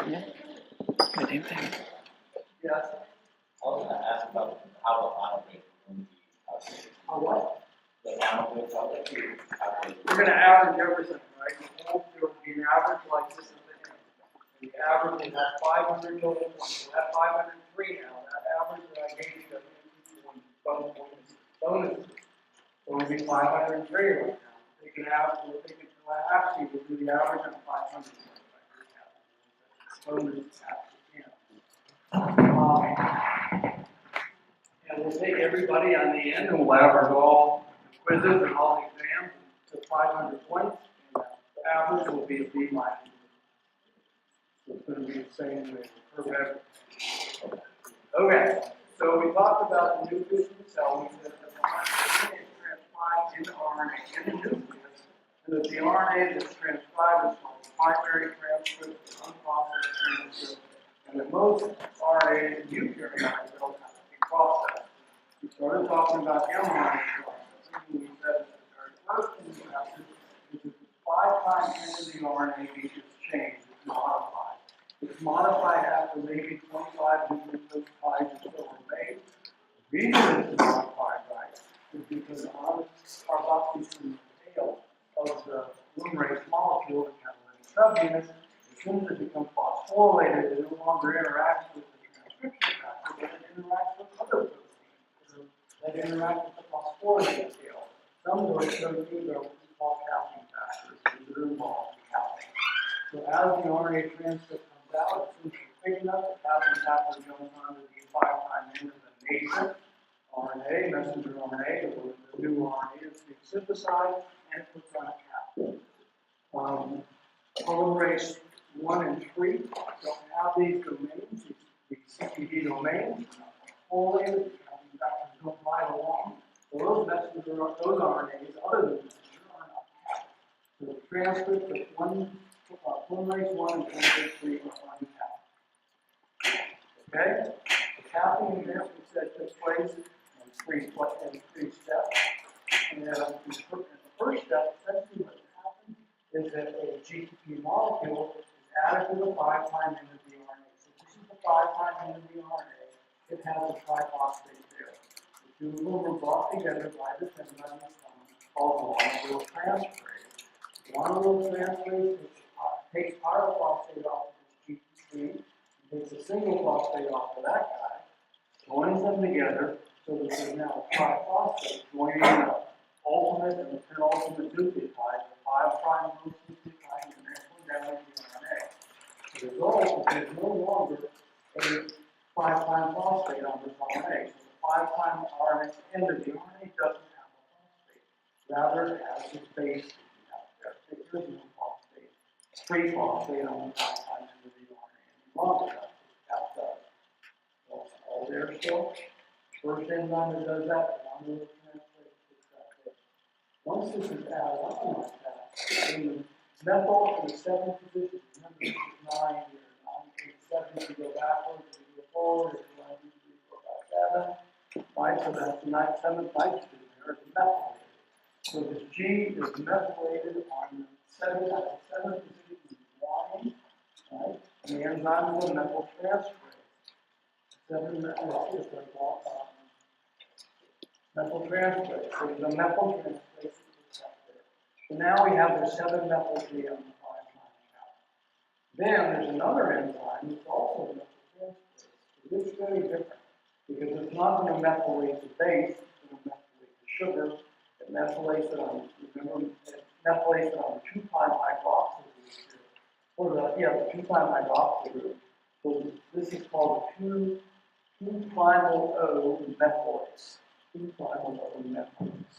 Yeah. The same thing. Yes. I was going to ask about how the final rate is going to be calculated. How what? The final rate, how would you calculate? We're going to average everything, right? There will be an average like this at the end. The average is at 500 total points. So that 503 now, that average that I gave you, that bonuses. So it would be 503 right now. They can have, actually, we'll do the average of 500. Bonuses actually can. And we'll take everybody on the end and we'll average all the quizzes and all the exams to 500 points. And the average will be a B minus. So it's going to be the same way for everything. Okay, so we talked about the nucleus of the cell. We said that the RNA is transcribed into RNA in the nucleus, and that the RNA that's transcribed is called primary transcript, unprocessed transcript, and that most RNAs in eukaryotic cells have to be processed. We started talking about mRNA processing, and we said that the very first thing you have to do is that the 5' end of the RNA gets changed, it's modified. It's modified after maybe 25 nucleotides or so are made. The reason it's modified right is because on carboxyl from the tail of the polymerase molecule, the catalytic subunits, as soon as it becomes phosphorylated, it no longer interacts with the transcription factor, but it interacts with other proteins that interact with the phosphorylated tail. Some of those proteins are what we call capping factors, that are involved in capping. So as the RNA transcript comes out, since you're big enough, the capping factor goes on to the 5' end of the nascent RNA, messenger RNA, or the new RNA that's being synthesized, and it puts on a cap. Polymerase 1 and 3 don't have these domains, these CPD domains, phosphorylated, the capping factors don't ride along. So those messenger, those RNAs, other than messenger, are not capped. So the transcript of polymerase 1 and polymerase 3 are uncapped. Okay? The capping event we said took place in three steps. And the first step, essentially what happens is that a GTP molecule is added to the 5' end of the RNA. So this is the 5' end of the RNA. It has a triphosphate there. The two of them are brought together by this enzyme called monosyl transferase. Monosyl transferase takes pyrophosphate off of this GTP, takes a single phosphate off of that guy, joins them together so that there's now a triphosphate joining the ultimate and the penultimate nucleotide, the 5' nucleotide, and the next one down in the RNA. The result is there's no longer a 5' phosphate on this RNA. So the 5' RNA end of the RNA doesn't have a phosphate. Rather, it has the base that you have there. There is no phosphate. Free phosphate on the 5' end of the RNA. Longer that does. So it's all there still. First enzyme that does that, the monosyl transferase puts that there. Once this is added on like that, then the methyl in the 7th position, remember this is 9 here, 9, 8, 7, if you go backwards, if you go forward, if you 1, 2, 3, 4, 5, 7, right, so that's the 7th nitrogen there, it's methylated. So this G is methylated on the 7th, at the 7th position, Y, right, and the enzyme is a methyl transferase. 7 methyl transferase. So the methyl transferase is set there. So now we have the 7-methyl G on the 5' cap. Then there's another enzyme that's also a methyl transferase. So this is very different because it's not going to methylate the base, it's going to methylate the sugar. It methylates it on, remember, it methylates it on the 2' hydroxyl group here. Or the 2' hydroxyl group. So this is called 2'-primal O methylase. 2'-primal O methylase.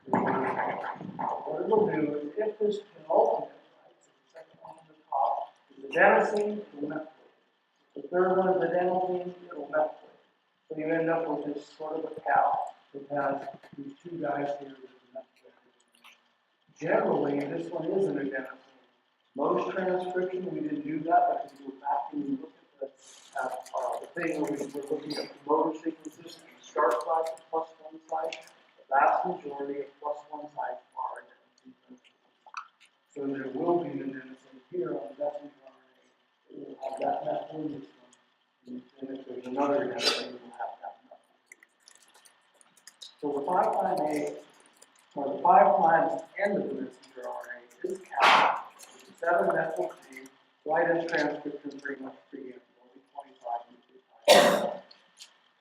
What it will do is if this penultimate, right, so the second one on the top, is adenosine, it will methylate. The third one is adenosine, it will methylate. So you end up with this sort of a cow that has these two guys here that are methylated. Generally, this one is an adenosine. Most transcription, we didn't do that, but if you go back and you look at the thing where we're looking at the motor sequences, and the start site, the +1 site, the vast majority of +1 sites are adenosine. So there will be an adenosine here on the messenger RNA. It will have in this one. And if there's another event, then we'll have that. So the 5' A, or the 5' end of the messenger RNA is capped with 7 methyl G, right as transcription pretty much preamble, only 25 nucleotides.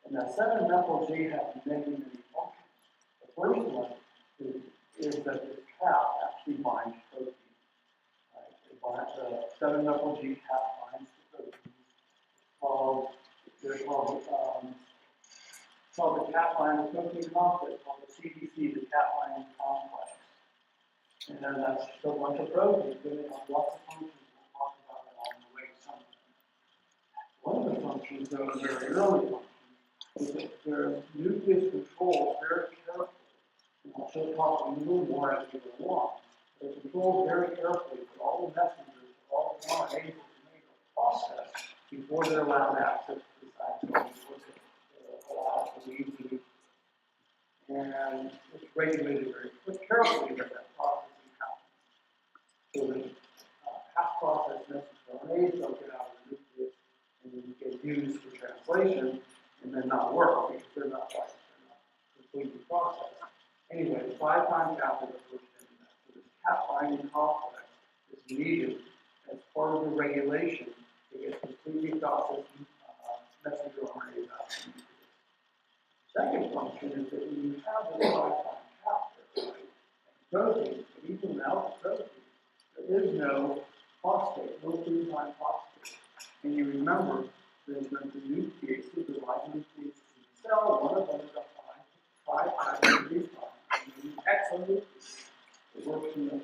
And that 7 methyl G has many, many functions. The first one is that this cap actually binds protein. Right? The 7 methyl G cap binds to proteins. They're called the cation protein complex, called the CDC, the cation complex. And then that's just a bunch of proteins, and they have lots of functions. We'll talk about that along the way some of them. One of the functions, though, a very early function, is that their nucleus controls very carefully. And I'll show talk a little more as we go along. They control very carefully that all the messengers, all the RNAs that are made are processed before they're allowed access to the cytosol, before they're allowed to leave the nucleus. And it's regulated very carefully that that processing happens. So that half-processed messenger RNAs don't get out of the nucleus and then get used for translation and then not work because they're not completely processed. Anyway, the 5' cap is the first thing that. So this cap binding complex is needed as part of the regulation to get completely processed messenger RNAs out of the nucleus. Second function is that when you have this 5' cap there, right, protein, but even without the protein, there is no phosphate, no 3' phosphate. And you remember that the nucleases, the ribonucleases in the cell, one of them is a 5' 3'. Exonuclease. It works in the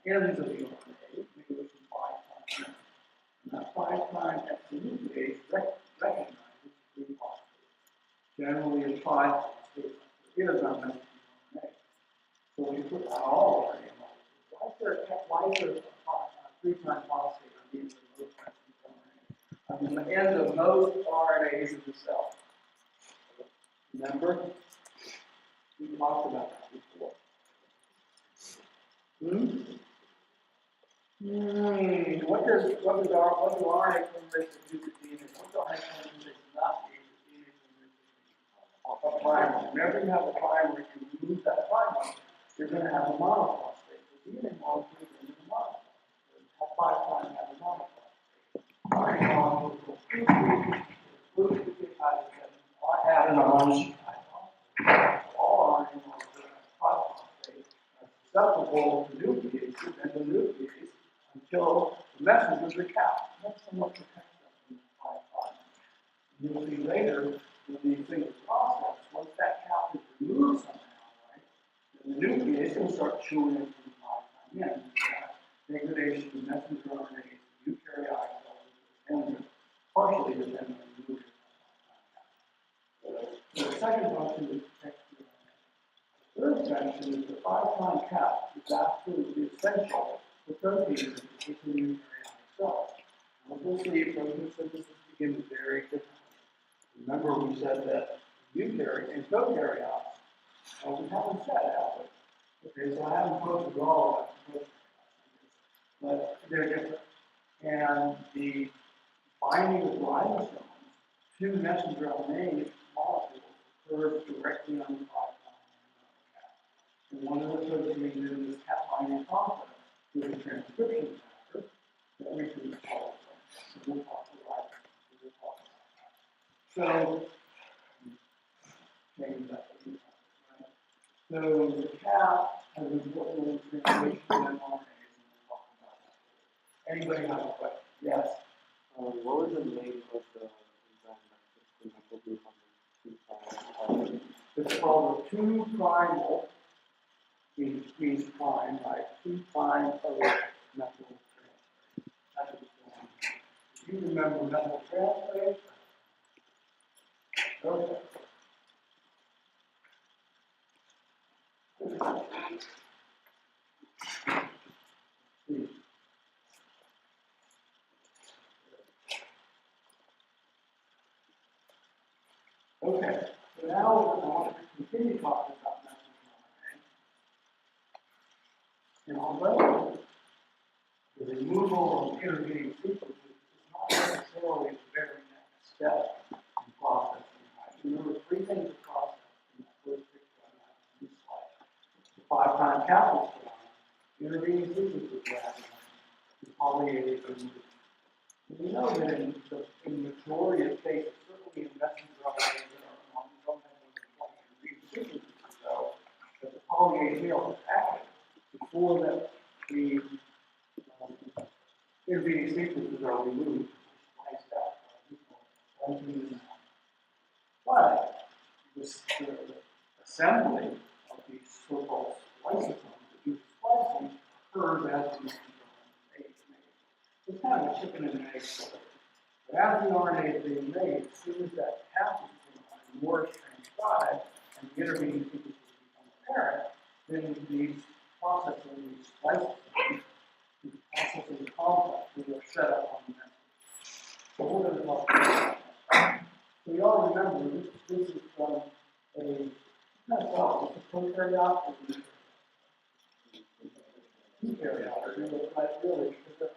ends of the RNA, maybe it works in 5'. And that 5' exonuclease recognizes 3 phosphate. Generally, it's 5 phosphate. It is on messenger RNA. So we put that all RNA molecules. Why is there a 3' phosphate on the end of most messenger RNA? On the end of most RNAs of the cell. Remember? We talked about that before. What do RNA polymerases do to DNA? What do RNA polymerases not do to DNA? A primer. Whenever you have a primer, if you remove that primer, you're going to have a monophosphate. The DNA molecule is going to be a monophosphate. A 5' has a monophosphate. RNA molecules will add an orange. All RNA molecules have 5' are susceptible to nucleases and the nuclease until the messengers are capped. Not so much protects them from the 5'. You'll see later when these things are processed, once that cap is removed somehow, right, then the nuclease will start chewing it from the 5' in. Degradation of messenger RNAs, eukaryotic cells, and partially dependent on the nucleus. So the second function is protect the RNA. The third function is the 5' cap is absolutely essential for protein synthesis in eukaryotic cells. And we'll see protein synthesis begins very differently. Remember, we said that eukaryotes and prokaryotes, we haven't said that, okay, so I haven't posted all of that, but they're different. And the binding of ribosomes to messenger RNA molecules occurs directly on the 5' cap. And one of the proteins in this cap binding complex is a transcription factor that reproduces all of them. So we'll talk about that. So, maybe that's what we talk about. So the cap has an important translation to mRNAs, and we'll talk about that. Anybody have a question? Yes? What was the name of the enzyme that group It's called a 2', means prime, right? 2' of methyl transferase. That's what it's called. Do you remember methyl transferase? Okay. Okay, so now I want to continue talking about messenger RNA. And although the removal of intervening sequences is not necessarily intervening sequences that the poly-A removed. We know that in the majority of cases, certainly in messenger RNAs that are don't have those intervening sequences, so that the poly-A tail is active before that the intervening sequences are removed. But the assembly of these so-called lysosomes that use splicing occurs as the RNA is made. It's kind of a chicken and egg story. But as the RNA is being made, as soon as that happens, more is transcribed and the intervening sequences become apparent, then these processing, these lysosomes, these processing complexes are set up on the message. So we're going to talk about that. So you all remember this is from a kind of thought, it's a prokaryote eukaryote, really, because there are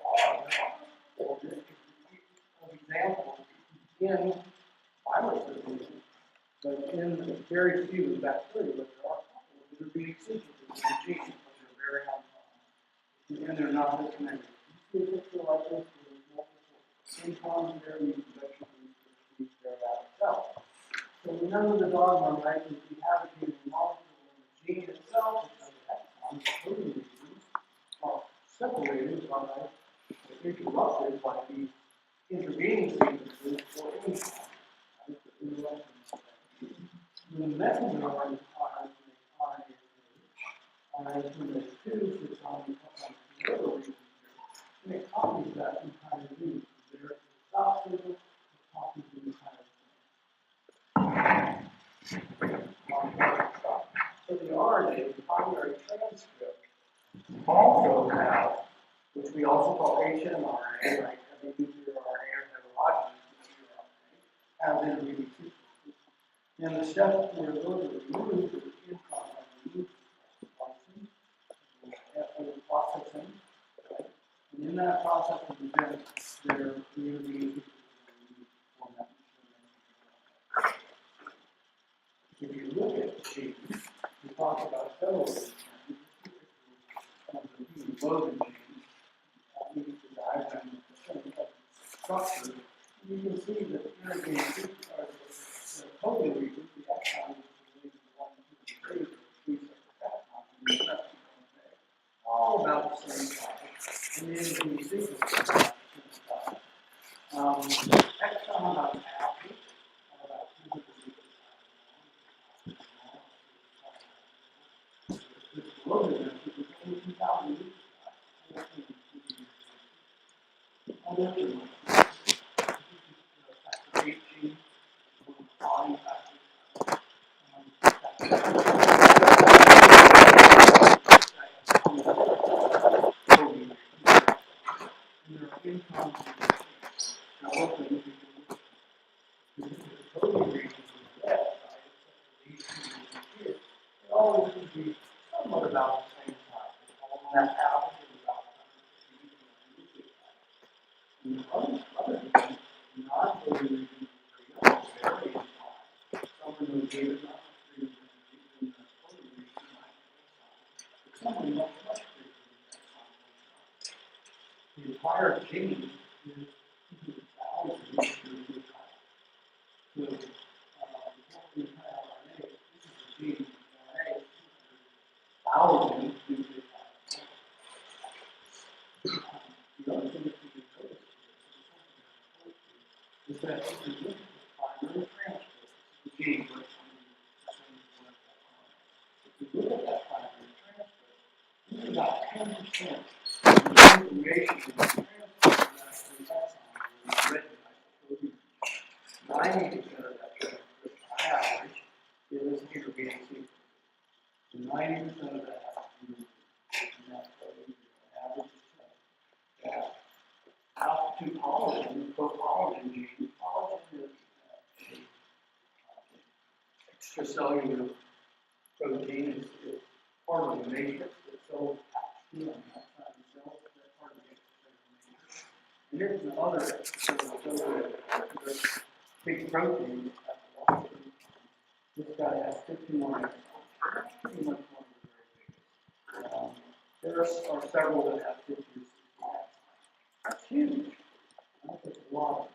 examples in viruses, but in very few bacteria, but there are a couple of intervening sequences in the genes, which are very uncommon, and they're not disconnected. You see a picture like this, with multiple introns there, you can vegetable these very out itself. So remember the dogma, right? If you have a given molecule in the gene itself, it's an exon, the protein regions are separated by, or interrupted by these intervening sequences or introns. The messenger RNA is two, so on the other region, and it copies that entire gene. There is a stop signal, it copies the entire gene. So the RNA, the primary transcript, also has, which we also call HMRNA, right? Heavy nuclear RNA or heterogeneous nuclear RNA, has intervening sequences. And the step where those are removed is intron removed splicing, processing, right? And in that processing event, there are intervening sequences on that. If you look at the genes, we talk about several genes. Loaded genes, the diagram of the structure, you can see that intervening sequences are the coding regions, the exons, which are 1, 2, 3 separate exons, all about the same size, and the intervening sequences are about the same size. Exon about half it, about 200 this loaded message is only 2,000 liters. Other than factor 18, volume factor, and there are incomes. Now, what we do is the coding regions on the left side, these two regions here, they always would be somewhat about the same size. All that out is about 150 and the other thing, non-coding regions are very young, someone who gave it not much bigger than the coding region but someone much bigger than the entire gene is thousands of nucleotides. So, the entire RNA, this is the gene RNA, thousands of nucleotides. The other thing that you can notice is that this is the primary transcript, the gene, which if you look at that primary transcript, this is about 10% of the information in the transcript is actually written by the 90% of that transcript, on average, is intervening sequences. 90% of that has to do with that average that alpha-2 collagen, collagen gene, collagen is extracellular protein, is part of the matrix that's so active on the outside of the cell, that's part of the extracellular matrix. And here's another extracellular big protein at the bottom. This guy has 51 exons. Pretty much one of the very biggest. There are several that have 50 or 60 exons. That's huge. That's just a lot.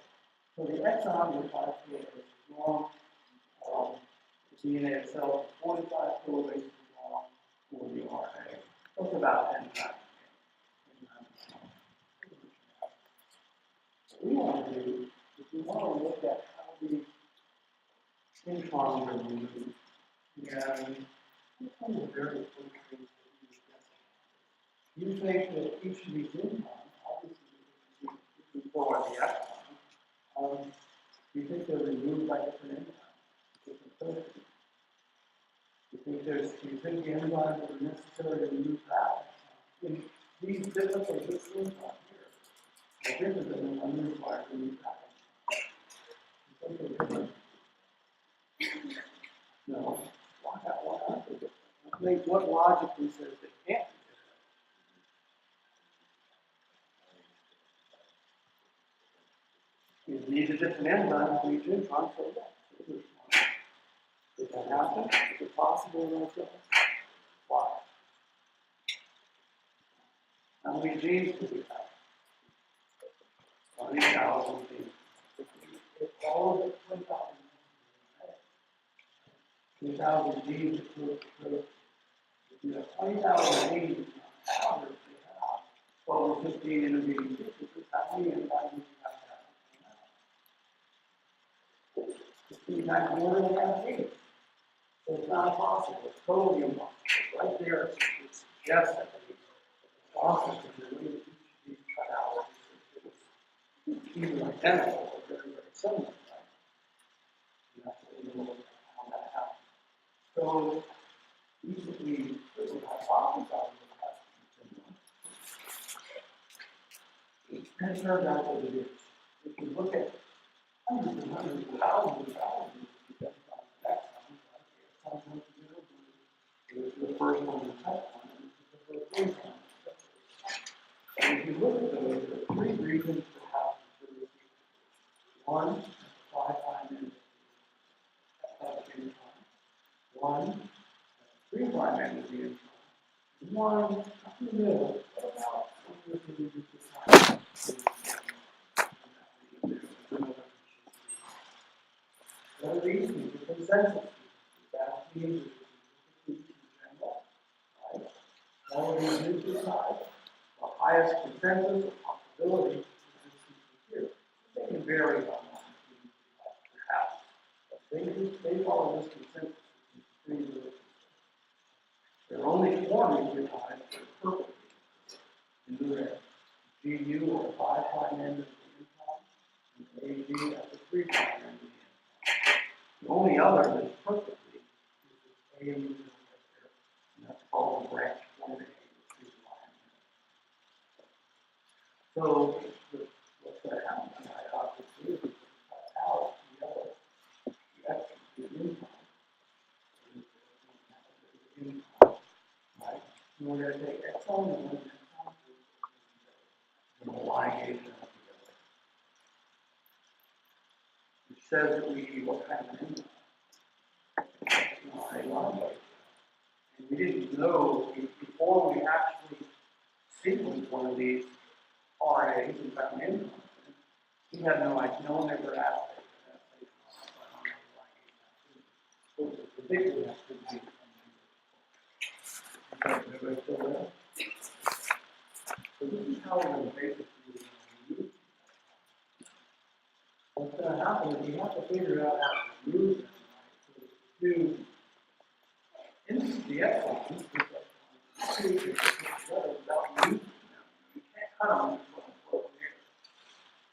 So the exon is 5 kilobases long. The DNA itself is 45 kilobases long for the RNA. That's about 10 times. What we want to do is we want to look at how the introns are moved. And what kind of various things that you think that each of these introns, obviously, if you go on the exon, do you think they're removed by different enzymes, different proteins? Do you think the enzymes that are necessary to remove that? In these different this introns here, are different than the one required to remove that. You think they're different? No. Why not? I mean, what logically says they can't be different? You need a different enzyme for each intron, so yeah. Does that happen? Is it possible in those cells? Why? How many genes do we have? 20,000 genes. If all of it 20,000 genes if you have 20,000 genes on average, you have 12 or 15 intervening sequences. How many enzymes do you have to have? 15 times more than we have genes. So it's not possible. It's totally impossible. Right there, it suggests that the process of the way that each of these cut out is either identical or very, very similar, right? And that's what we look at how that happens. So, basically, there's a hypothesis out there. And it turns out that it is. If you look at hundreds and hundreds of thousands of thousands of exons, right? The first one, the second one, and the third one. And if you look at those, there are three reasons for how to do it. One, 5 prime end of the intron. One, 3 prime end of the intron. One, up in the middle, about 1 to 2 time. One of these is the consensus. That means in general, right? All of these nucleotides, the highest consensus or possibility is here. They can vary on that, perhaps. But they follow this consensus. Pretty good. There are only 4 nucleotides that are perfect in the rare. GU or 5 prime end of the intron, and AG at the 3 prime end of the intron. The only other that's perfectly is the AMU right there, and that's called the branch formation. So, what's going to happen tonight, obviously, is cut out the other, the extra, the intron, right? And we're going to take exon and one intron and the ligation of the other, which says that we need what kind of enzyme? A ligation. And we didn't know before we actually sequenced one of these RNAs and found enzymes. We had no idea. No one ever asked us. The big one has to be. Everybody still there? So this is how we're going to basically use. What's going to happen is you have to figure out how to use them. Right? So to in the exons, without using them, you can't cut them from here.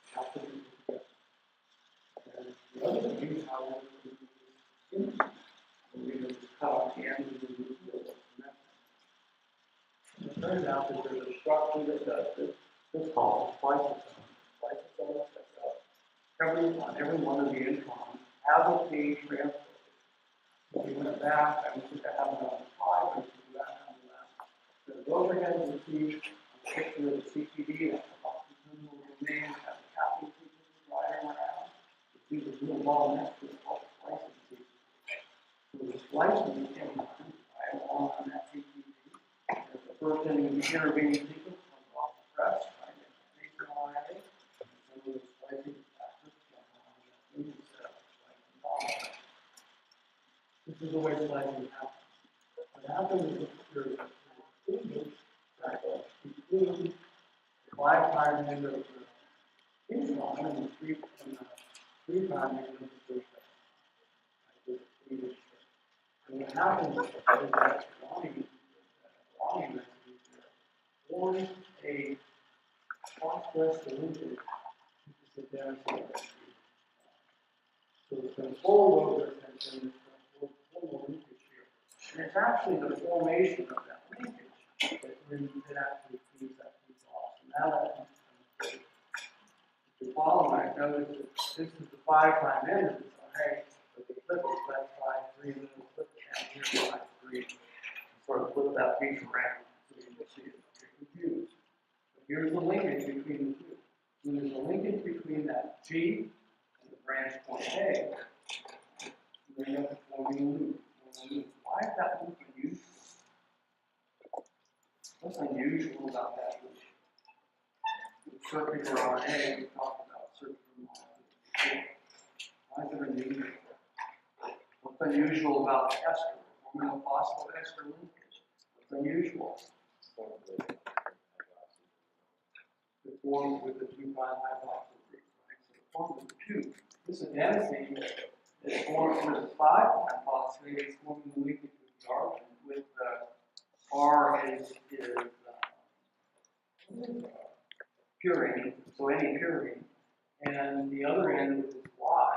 You have to do it together. And the other thing is how we're going to use them. We're going to cut off the ends of the nucleus. And it turns out that there's a structure that does this. It's called spliceosome. Spliceosome sets up every one of the introns has a page transport. So we went back, I wish I had it on the slide, but we do that on the left. So the overhead you see a picture of the CPD, that's the oxygen domain, has the capping sequences riding around. You see the blue ball next to it called the splicing sequence. So the splicing enzyme right along on that CPD. At the first ending of intervening sequence comes off the press, right? It's an RNA, and so it's splicing factors instead of splicing polymer. This is the way splicing happens. What happens is there's cleavage that between the 5' end of the intron and the 3' end of the first cleavage. And what happens is that belonging forms a phosphorescent linkage to the adenosine. So it's going to hold over attention, it's going to hold more linkage here. And it's actually the formation of that linkage that actually cleaves that piece off. So now that piece if you follow my notice that this is the 5' end of this array, but the flip is that 5'3", and then we'll flip it down here to 5'3", and sort of flip that piece around so you can see it. You're confused. But here's the linkage between the two. So there's a linkage between that G and the branch point A. You end up forming a loop. Why is that loop unusual? What's unusual about that loop? The circular RNA, we talked about circular molecules. Why is it unusual? What's unusual about the ester? Forming a phosphoester linkage. What's unusual? It forms with the 2' hydroxyl group, right? So it forms with the 2. This adenosine is formed with the 5' phosphate. It's forming the linkage with the R, with R is purine, so any purine, and the other end, which is Y,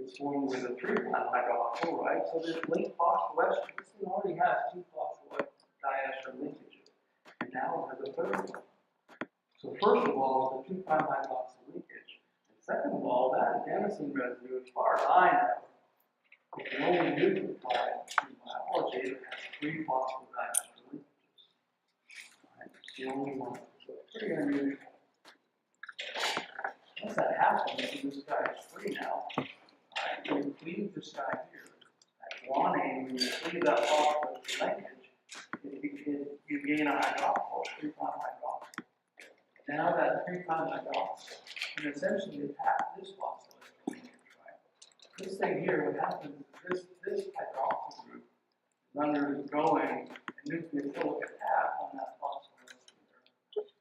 is formed with a 3' hydroxyl, right? So this link phosphoester, this thing already has 2 phosphodiester linkages, and now it has a third one. So first of all, it's the 2' hydroxyl linkage, and second of all, that adenosine residue, as far as I know, is the only nucleotide in biology that has 3 phosphodiester linkages. Right? It's the only one. So it's pretty unusual. Once that happens, this guy is free now. Right? When you cleave this guy here, that guanine, when you cleave that phosphorus linkage, you gain a hydroxyl, 3' hydroxyl. Now that 3' hydroxyl can essentially attack this phosphorus linkage, right? This thing here, what happens is this hydroxyl group is undergoing a nucleophilic attack on that phosphorus linkage,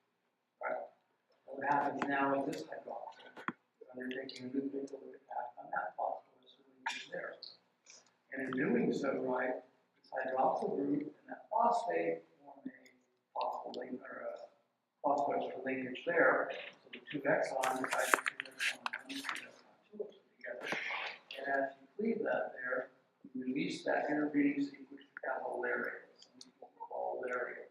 right? What happens now is this hydroxyl is undertaking a nucleophilic attack on that phosphorus linkage there. And in doing so, right, this hydroxyl group and that phosphate form a phospholink or a phosphoester linkage there. So the 2 exons, the 2 exon 1, 2 exon 2 together. And as you cleave that there, you release that intervening sequence capillary, some people call area.